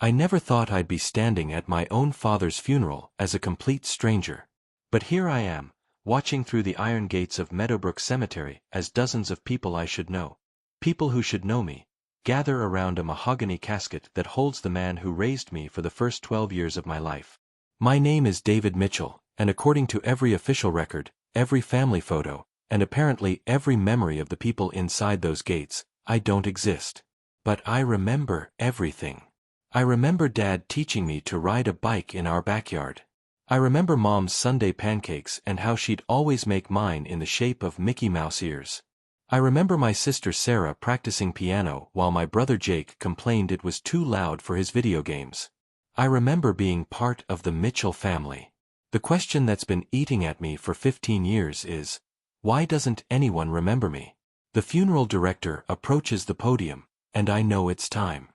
I never thought I'd be standing at my own father's funeral as a complete stranger. But here I am, watching through the iron gates of Meadowbrook Cemetery as dozens of people I should know, people who should know me, gather around a mahogany casket that holds the man who raised me for the first 12 years of my life. My name is David Mitchell, and according to every official record, every family photo, and apparently every memory of the people inside those gates, I don't exist. But I remember everything. I remember Dad teaching me to ride a bike in our backyard. I remember Mom's Sunday pancakes and how she'd always make mine in the shape of Mickey Mouse ears. I remember my sister Sarah practicing piano while my brother Jake complained it was too loud for his video games. I remember being part of the Mitchell family. The question that's been eating at me for 15 years is, why doesn't anyone remember me? The funeral director approaches the podium, and I know it's time.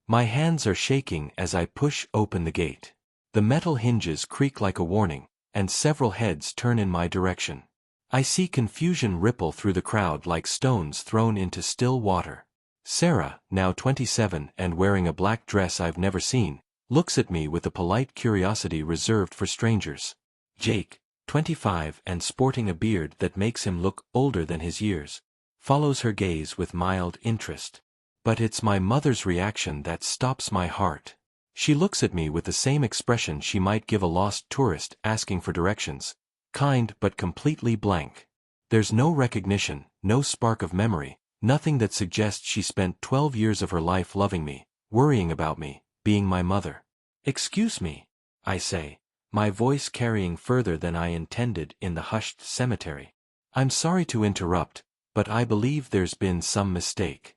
My hands are shaking as I push open the gate. The metal hinges creak like a warning, and several heads turn in my direction. I see confusion ripple through the crowd like stones thrown into still water. Sarah, now 27 and wearing a black dress I've never seen, looks at me with a polite curiosity reserved for strangers. Jake, 25 and sporting a beard that makes him look older than his years, follows her gaze with mild interest. But it's my mother's reaction that stops my heart. She looks at me with the same expression she might give a lost tourist asking for directions, kind but completely blank. There's no recognition, no spark of memory, nothing that suggests she spent 12 years of her life loving me, worrying about me, being my mother. "Excuse me," I say, my voice carrying further than I intended in the hushed cemetery. "I'm sorry to interrupt, but I believe there's been some mistake."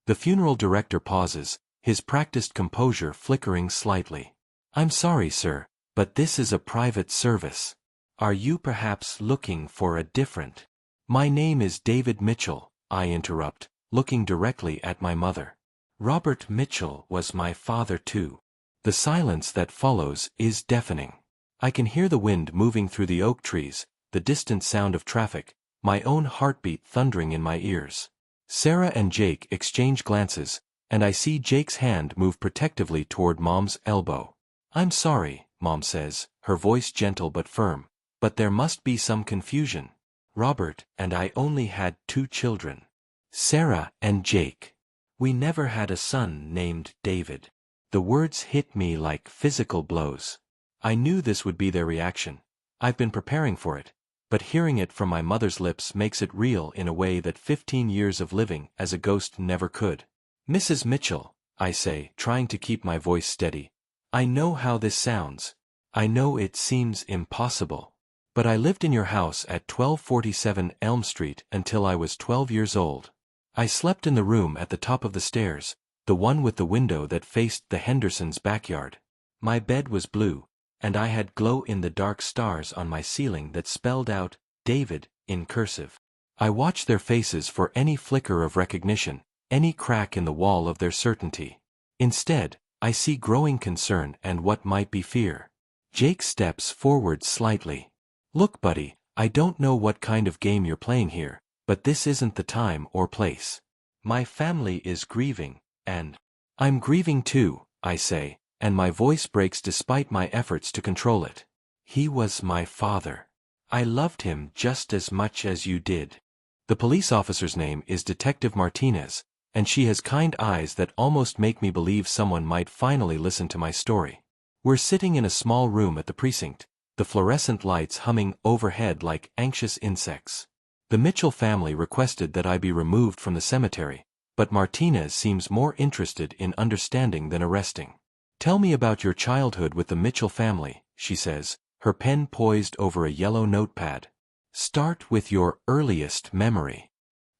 The funeral director pauses, his practiced composure flickering slightly. "I'm sorry, sir, but this is a private service. Are you perhaps looking for a different?" "My name is David Mitchell," I interrupt, looking directly at my mother. "Robert Mitchell was my father too." The silence that follows is deafening. I can hear the wind moving through the oak trees, the distant sound of traffic, my own heartbeat thundering in my ears. Sarah and Jake exchange glances, and I see Jake's hand move protectively toward Mom's elbow. "I'm sorry," Mom says, her voice gentle but firm, "but there must be some confusion. Robert and I only had 2 children. Sarah and Jake. We never had a son named David." The words hit me like physical blows. I knew this would be their reaction. I've been preparing for it. But hearing it from my mother's lips makes it real in a way that 15 years of living as a ghost never could. "Mrs. Mitchell," I say, trying to keep my voice steady, "I know how this sounds. I know it seems impossible. But I lived in your house at 1247 Elm Street until I was 12 years old. I slept in the room at the top of the stairs, the one with the window that faced the Hendersons' backyard. My bed was blue, and I had glow-in-the-dark stars on my ceiling that spelled out, David, in cursive. I watched their faces for any flicker of recognition, any crack in the wall of their certainty. Instead, I see growing concern and what might be fear. Jake steps forward slightly. "Look, buddy, I don't know what kind of game you're playing here, but this isn't the time or place. My family is grieving, and I'm grieving too," I say, and my voice breaks despite my efforts to control it. "He was my father. I loved him just as much as you did." The police officer's name is Detective Martinez, and she has kind eyes that almost make me believe someone might finally listen to my story. We're sitting in a small room at the precinct, the fluorescent lights humming overhead like anxious insects. The Mitchell family requested that I be removed from the cemetery, but Martinez seems more interested in understanding than arresting. "Tell me about your childhood with the Mitchell family," she says, her pen poised over a yellow notepad. "Start with your earliest memory."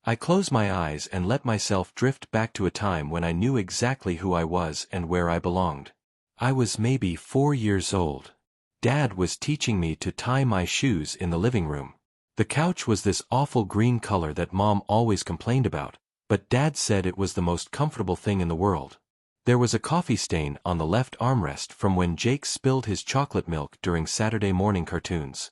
I close my eyes and let myself drift back to a time when I knew exactly who I was and where I belonged. I was maybe 4 years old. Dad was teaching me to tie my shoes in the living room. The couch was this awful green color that Mom always complained about, but Dad said it was the most comfortable thing in the world. There was a coffee stain on the left armrest from when Jake spilled his chocolate milk during Saturday morning cartoons.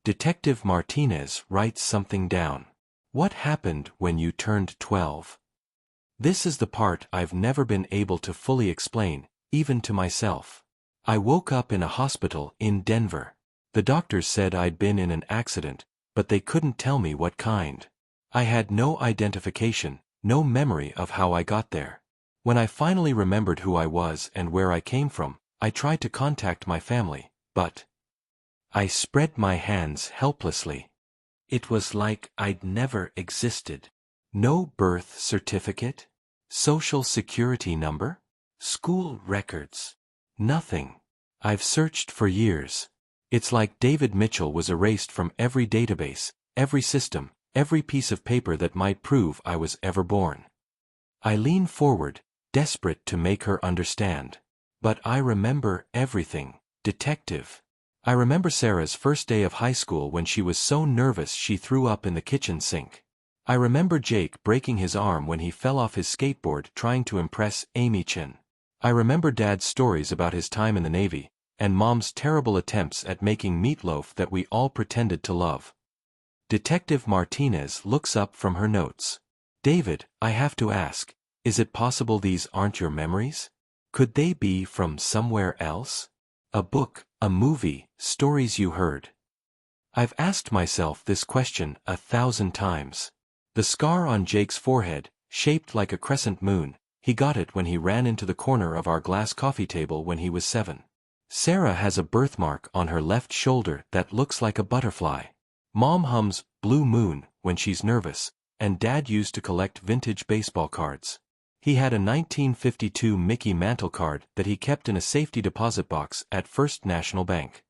Detective Martinez writes something down. "What happened when you turned 12? This is the part I've never been able to fully explain, even to myself. I woke up in a hospital in Denver. The doctors said I'd been in an accident, but they couldn't tell me what kind. I had no identification, no memory of how I got there. When I finally remembered who I was and where I came from, I tried to contact my family, but I spread my hands helplessly. It was like I'd never existed. No birth certificate? Social security number? School records? Nothing. I've searched for years. It's like David Mitchell was erased from every database, every system, every piece of paper that might prove I was ever born. I lean forward, desperate to make her understand. But I remember everything, detective. I remember Sarah's first day of high school when she was so nervous she threw up in the kitchen sink. I remember Jake breaking his arm when he fell off his skateboard trying to impress Amy Chin. I remember Dad's stories about his time in the Navy, and Mom's terrible attempts at making meatloaf that we all pretended to love. Detective Martinez looks up from her notes. David, I have to ask, is it possible these aren't your memories? Could they be from somewhere else? A book, a movie, stories you heard? I've asked myself this question 1,000 times. The scar on Jake's forehead, shaped like a crescent moon, he got it when he ran into the corner of our glass coffee table when he was 7. Sarah has a birthmark on her left shoulder that looks like a butterfly. Mom hums Blue Moon when she's nervous, and Dad used to collect vintage baseball cards. He had a 1952 Mickey Mantle card that he kept in a safety deposit box at First National Bank.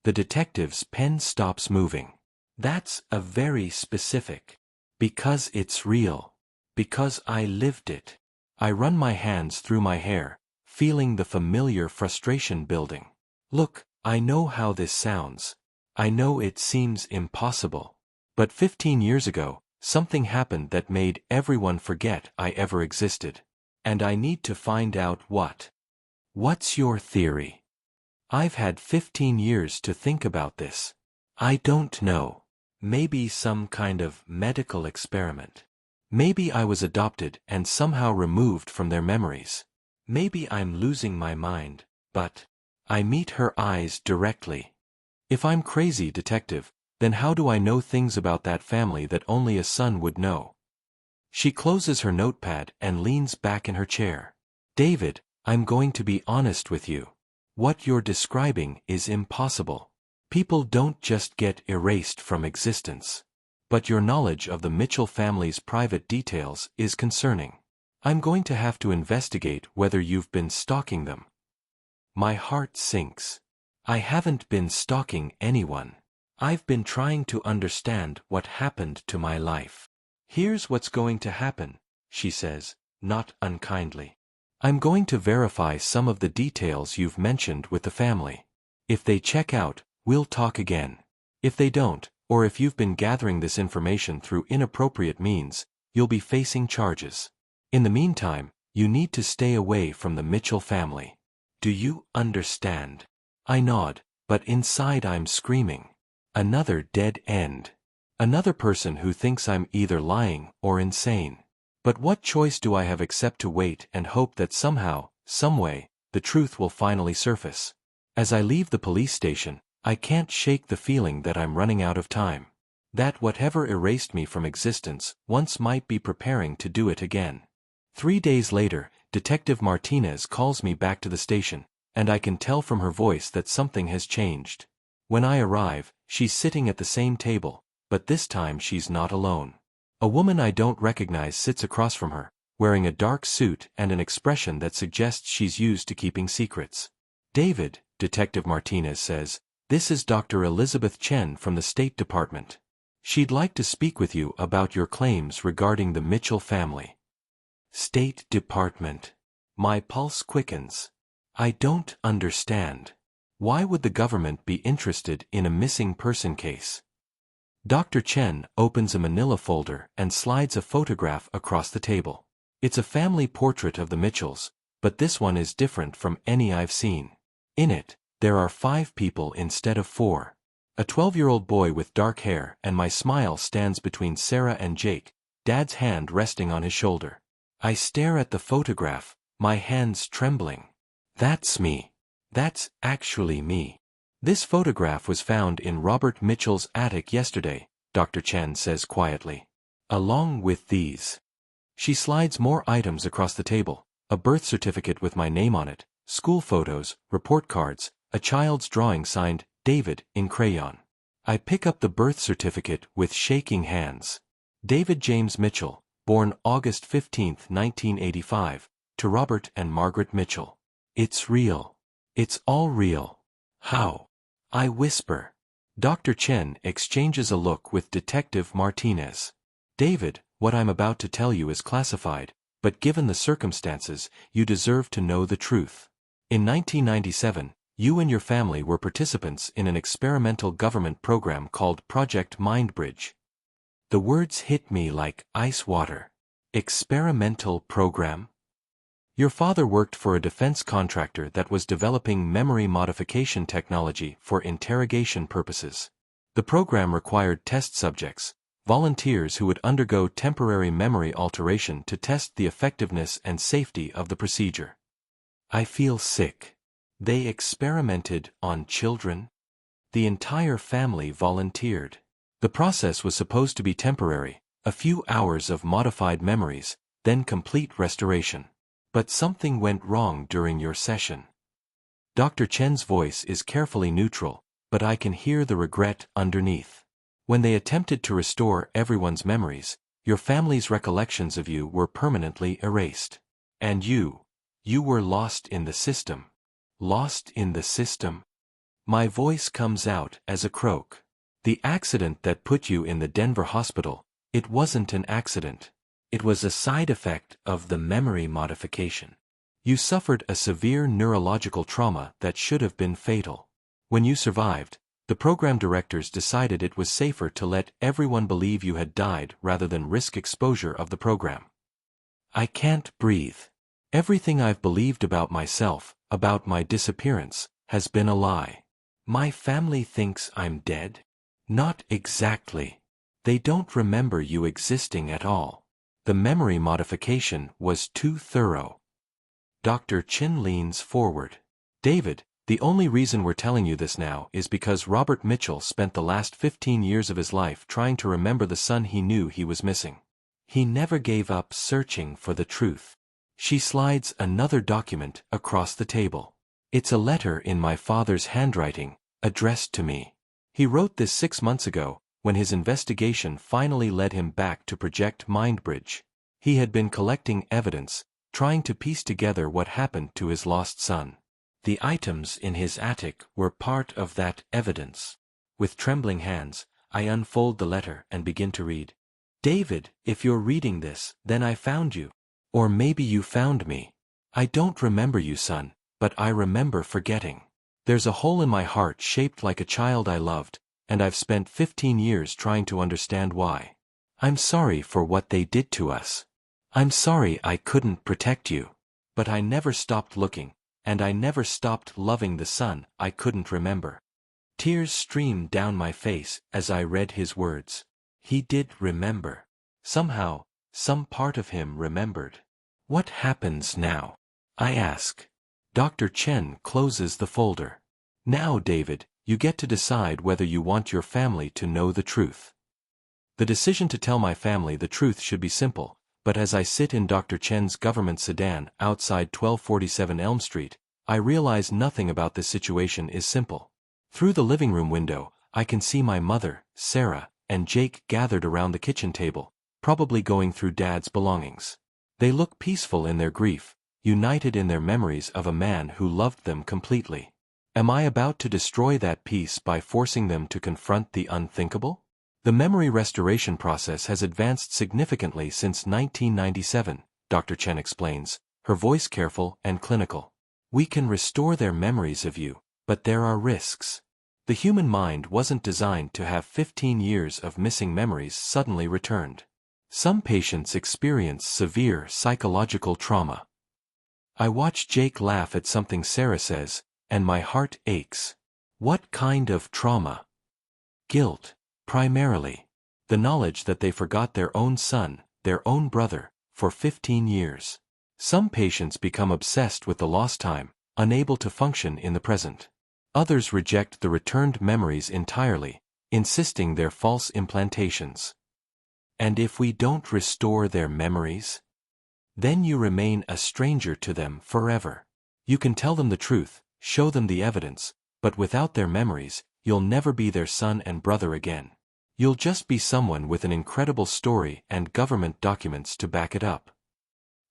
The detective's pen stops moving. That's a very specific. Because it's real. Because I lived it. I run my hands through my hair, feeling the familiar frustration building. Look, I know how this sounds. I know it seems impossible. But 15 years ago, something happened that made everyone forget I ever existed. And I need to find out what. What's your theory? I've had 15 years to think about this. I don't know. Maybe some kind of medical experiment. Maybe I was adopted and somehow removed from their memories. Maybe I'm losing my mind, but I meet her eyes directly. If I'm crazy, detective, then how do I know things about that family that only a son would know? She closes her notepad and leans back in her chair. David, I'm going to be honest with you. What you're describing is impossible. People don't just get erased from existence. But your knowledge of the Mitchell family's private details is concerning. I'm going to have to investigate whether you've been stalking them. My heart sinks. I haven't been stalking anyone. I've been trying to understand what happened to my life. Here's what's going to happen, she says, not unkindly. I'm going to verify some of the details you've mentioned with the family. If they check out, we'll talk again. If they don't, or if you've been gathering this information through inappropriate means, you'll be facing charges. In the meantime, you need to stay away from the Mitchell family. Do you understand? I nod, but inside I'm screaming. Another dead end. Another person who thinks I'm either lying or insane. But what choice do I have except to wait and hope that somehow, someway, the truth will finally surface? As I leave the police station, I can't shake the feeling that I'm running out of time. That whatever erased me from existence once might be preparing to do it again. 3 days later, Detective Martinez calls me back to the station, and I can tell from her voice that something has changed. When I arrive, she's sitting at the same table, but this time she's not alone. A woman I don't recognize sits across from her, wearing a dark suit and an expression that suggests she's used to keeping secrets. David, Detective Martinez says, this is Dr. Elizabeth Chen from the State Department. She'd like to speak with you about your claims regarding the Mitchell family. State Department. My pulse quickens. I don't understand. Why would the government be interested in a missing person case? Dr. Chen opens a manila folder and slides a photograph across the table. It's a family portrait of the Mitchells, but this one is different from any I've seen. In it, there are 5 people instead of 4. A 12-year-old boy with dark hair, and my smile stands between Sarah and Jake, Dad's hand resting on his shoulder. I stare at the photograph, my hands trembling. That's me. That's actually me. This photograph was found in Robert Mitchell's attic yesterday, Dr. Chen says quietly. Along with these. She slides more items across the table, a birth certificate with my name on it, school photos, report cards, a child's drawing signed, David, in crayon. I pick up the birth certificate with shaking hands. David James Mitchell, born August 15, 1985, to Robert and Margaret Mitchell. It's real. It's all real. How? I whisper. Dr. Chen exchanges a look with Detective Martinez. David, what I'm about to tell you is classified, but given the circumstances, you deserve to know the truth. In 1997, you and your family were participants in an experimental government program called Project Mindbridge. The words hit me like ice water. Experimental program? Your father worked for a defense contractor that was developing memory modification technology for interrogation purposes. The program required test subjects, volunteers who would undergo temporary memory alteration to test the effectiveness and safety of the procedure. I feel sick. They experimented on children? The entire family volunteered. The process was supposed to be temporary, a few hours of modified memories, then complete restoration. But something went wrong during your session. Dr. Chen's voice is carefully neutral, but I can hear the regret underneath. When they attempted to restore everyone's memories, your family's recollections of you were permanently erased. And you were lost in the system. Lost in the system? My voice comes out as a croak. The accident that put you in the Denver hospital, it wasn't an accident. It was a side effect of the memory modification. You suffered a severe neurological trauma that should have been fatal. When you survived, the program directors decided it was safer to let everyone believe you had died rather than risk exposure of the program. I can't breathe. Everything I've believed about myself, about my disappearance, has been a lie. My family thinks I'm dead? Not exactly. They don't remember you existing at all. The memory modification was too thorough. Dr. Chen leans forward. David, the only reason we're telling you this now is because Robert Mitchell spent the last 15 years of his life trying to remember the son he knew he was missing. He never gave up searching for the truth. She slides another document across the table. It's a letter in my father's handwriting, addressed to me. He wrote this 6 months ago, when his investigation finally led him back to Project Mindbridge. He had been collecting evidence, trying to piece together what happened to his lost son. The items in his attic were part of that evidence. With trembling hands, I unfold the letter and begin to read. David, if you're reading this, then I found you. Or maybe you found me. I don't remember you, son, but I remember forgetting. There's a hole in my heart shaped like a child I loved, and I've spent 15 years trying to understand why. I'm sorry for what they did to us. I'm sorry I couldn't protect you. But I never stopped looking, and I never stopped loving the son I couldn't remember. Tears streamed down my face as I read his words. He did remember. Somehow, some part of him remembered. What happens now? I ask. Dr. Chen closes the folder. Now, David, you get to decide whether you want your family to know the truth. The decision to tell my family the truth should be simple, but as I sit in Dr. Chen's government sedan outside 1247 Elm Street, I realize nothing about this situation is simple. Through the living room window, I can see my mother, Sarah, and Jake gathered around the kitchen table, probably going through Dad's belongings. They look peaceful in their grief, united in their memories of a man who loved them completely. Am I about to destroy that peace by forcing them to confront the unthinkable? The memory restoration process has advanced significantly since 1997, Dr. Chen explains, her voice careful and clinical. We can restore their memories of you, but there are risks. The human mind wasn't designed to have 15 years of missing memories suddenly returned. Some patients experience severe psychological trauma. I watch Jake laugh at something Sarah says, and my heart aches. What kind of trauma? Guilt, primarily. The knowledge that they forgot their own son, their own brother, for 15 years. Some patients become obsessed with the lost time, unable to function in the present. Others reject the returned memories entirely, insisting they're false implantations. And if we don't restore their memories? Then you remain a stranger to them forever. You can tell them the truth, show them the evidence, but without their memories, you'll never be their son and brother again. You'll just be someone with an incredible story and government documents to back it up.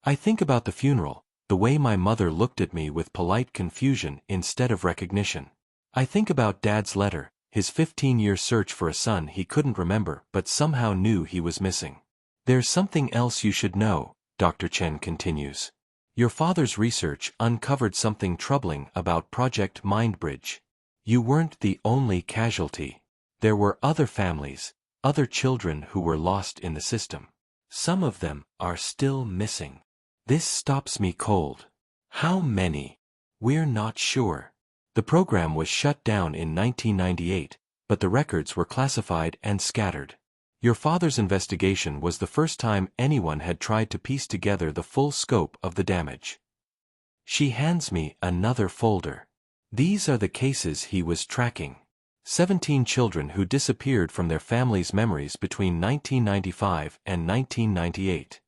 I think about the funeral, the way my mother looked at me with polite confusion instead of recognition. I think about Dad's letter, his 15-year search for a son he couldn't remember but somehow knew he was missing. There's something else you should know, Dr. Chen continues. Your father's research uncovered something troubling about Project Mindbridge. You weren't the only casualty. There were other families, other children who were lost in the system. Some of them are still missing. This stops me cold. How many? We're not sure. The program was shut down in 1998, but the records were classified and scattered. Your father's investigation was the first time anyone had tried to piece together the full scope of the damage. She hands me another folder. These are the cases he was tracking. 17 children who disappeared from their families' memories between 1995 and 1998.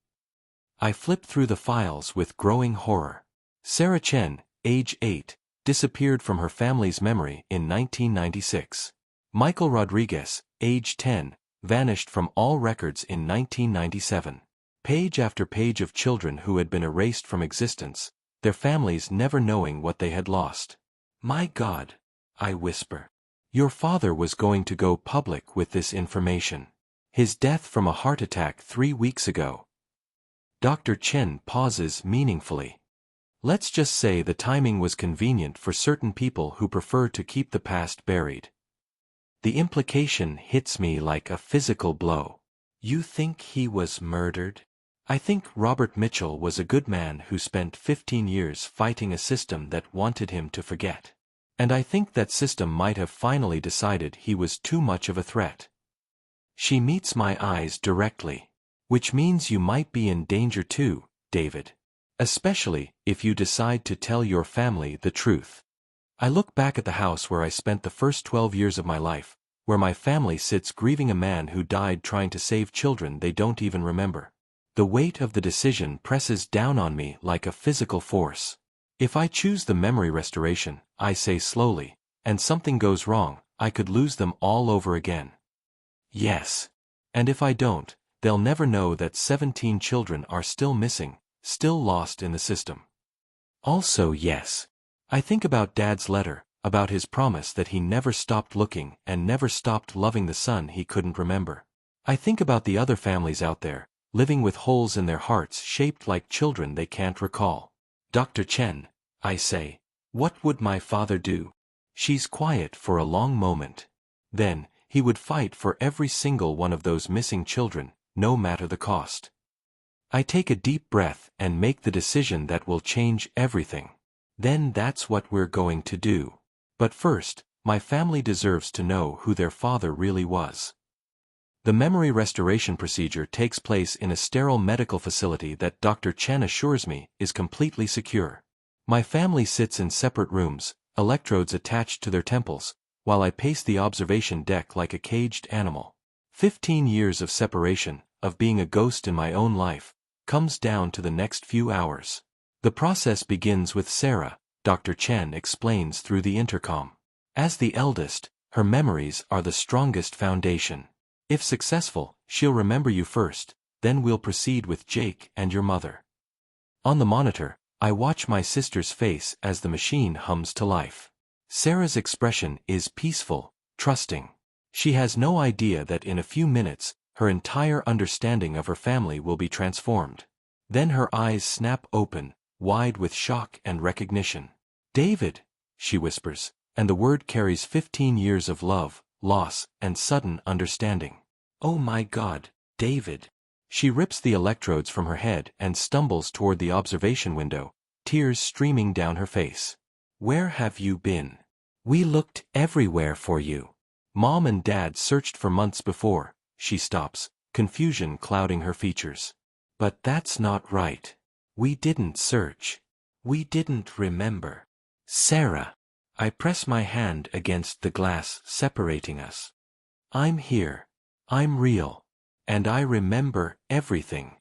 I flip through the files with growing horror. Sarah Chen, age 8, disappeared from her family's memory in 1996. Michael Rodriguez, age 10, vanished from all records in 1997. Page after page of children who had been erased from existence, their families never knowing what they had lost. My God, I whisper. Your father was going to go public with this information. His death from a heart attack 3 weeks ago. Dr. Chen pauses meaningfully. Let's just say the timing was convenient for certain people who prefer to keep the past buried. The implication hits me like a physical blow. You think he was murdered? I think Robert Mitchell was a good man who spent 15 years fighting a system that wanted him to forget. And I think that system might have finally decided he was too much of a threat. She meets my eyes directly. Which means you might be in danger too, David. Especially if you decide to tell your family the truth. I look back at the house where I spent the first 12 years of my life, where my family sits grieving a man who died trying to save children they don't even remember. The weight of the decision presses down on me like a physical force. If I choose the memory restoration, I say slowly, and something goes wrong, I could lose them all over again. Yes. And if I don't, they'll never know that 17 children are still missing, still lost in the system. Also yes. I think about Dad's letter, about his promise that he never stopped looking and never stopped loving the son he couldn't remember. I think about the other families out there, living with holes in their hearts shaped like children they can't recall. Dr. Chen, I say, what would my father do? She's quiet for a long moment. Then, he would fight for every single one of those missing children, no matter the cost. I take a deep breath and make the decision that will change everything. Then that's what we're going to do. But first, my family deserves to know who their father really was. The memory restoration procedure takes place in a sterile medical facility that Dr. Chen assures me is completely secure. My family sits in separate rooms, electrodes attached to their temples, while I pace the observation deck like a caged animal. 15 years of separation, of being a ghost in my own life, comes down to the next few hours. The process begins with Sarah, Dr. Chen explains through the intercom. As the eldest, her memories are the strongest foundation. If successful, she'll remember you first, then we'll proceed with Jake and your mother. On the monitor, I watch my sister's face as the machine hums to life. Sarah's expression is peaceful, trusting. She has no idea that in a few minutes, her entire understanding of her family will be transformed. Then her eyes snap open, wide with shock and recognition. David, she whispers, and the word carries 15 years of love, loss, and sudden understanding. Oh my God, David. She rips the electrodes from her head and stumbles toward the observation window, tears streaming down her face. Where have you been? We looked everywhere for you. Mom and Dad searched for months before. She stops, confusion clouding her features. But that's not right. We didn't search. We didn't remember. Sarah. I press my hand against the glass separating us. I'm here. I'm real. And I remember everything.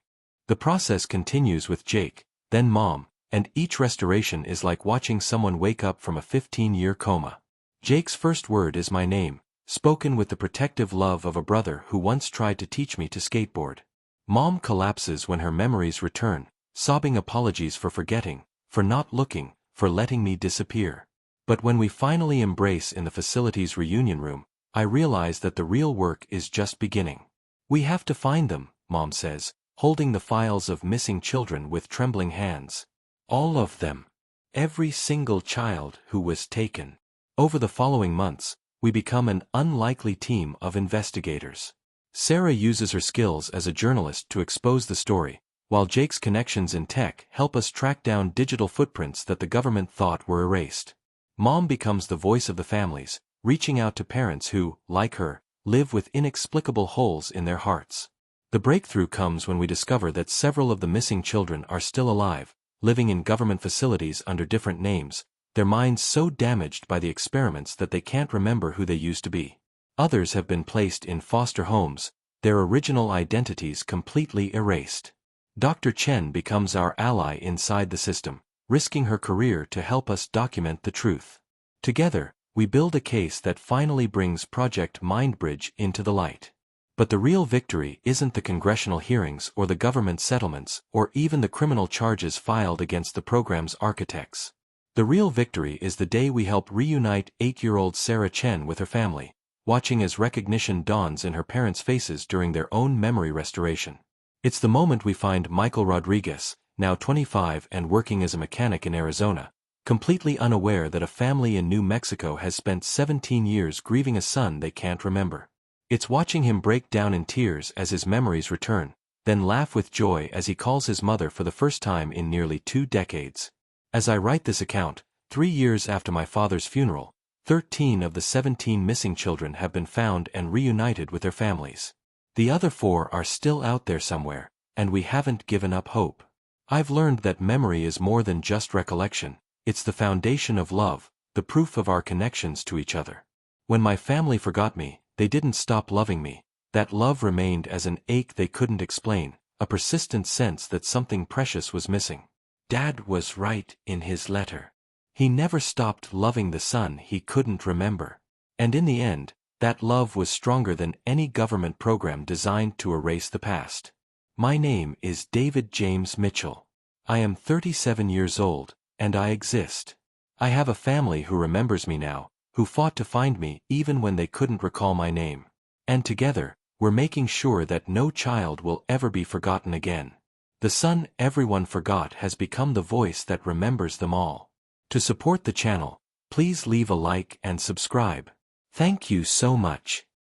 The process continues with Jake, then Mom, and each restoration is like watching someone wake up from a 15-year coma. Jake's first word is my name, spoken with the protective love of a brother who once tried to teach me to skateboard. Mom collapses when her memories return, sobbing apologies for forgetting, for not looking, for letting me disappear. But when we finally embrace in the facility's reunion room, I realize that the real work is just beginning. We have to find them, Mom says, holding the files of missing children with trembling hands. All of them. Every single child who was taken. Over the following months, we become an unlikely team of investigators. Sarah uses her skills as a journalist to expose the story, while Jake's connections in tech help us track down digital footprints that the government thought were erased. Mom becomes the voice of the families, reaching out to parents who, like her, live with inexplicable holes in their hearts. The breakthrough comes when we discover that several of the missing children are still alive, living in government facilities under different names, their minds so damaged by the experiments that they can't remember who they used to be. Others have been placed in foster homes, their original identities completely erased. Dr. Chen becomes our ally inside the system, risking her career to help us document the truth. Together, we build a case that finally brings Project Mindbridge into the light. But the real victory isn't the congressional hearings or the government settlements or even the criminal charges filed against the program's architects. The real victory is the day we help reunite 8-year-old Sarah Chen with her family, watching as recognition dawns in her parents' faces during their own memory restoration. It's the moment we find Michael Rodriguez, now 25 and working as a mechanic in Arizona, completely unaware that a family in New Mexico has spent 17 years grieving a son they can't remember. It's watching him break down in tears as his memories return, then laugh with joy as he calls his mother for the first time in nearly 2 decades. As I write this account, 3 years after my father's funeral, 13 of the 17 missing children have been found and reunited with their families. The other 4 are still out there somewhere, and we haven't given up hope. I've learned that memory is more than just recollection, it's the foundation of love, the proof of our connections to each other. When my family forgot me, they didn't stop loving me. That love remained as an ache they couldn't explain, a persistent sense that something precious was missing. Dad was right in his letter. He never stopped loving the son he couldn't remember. And in the end, that love was stronger than any government program designed to erase the past. My name is David James Mitchell. I am 37 years old, and I exist. I have a family who remembers me now, who fought to find me even when they couldn't recall my name. And together, we're making sure that no child will ever be forgotten again. The son everyone forgot has become the voice that remembers them all. To support the channel, please leave a like and subscribe. Thank you so much.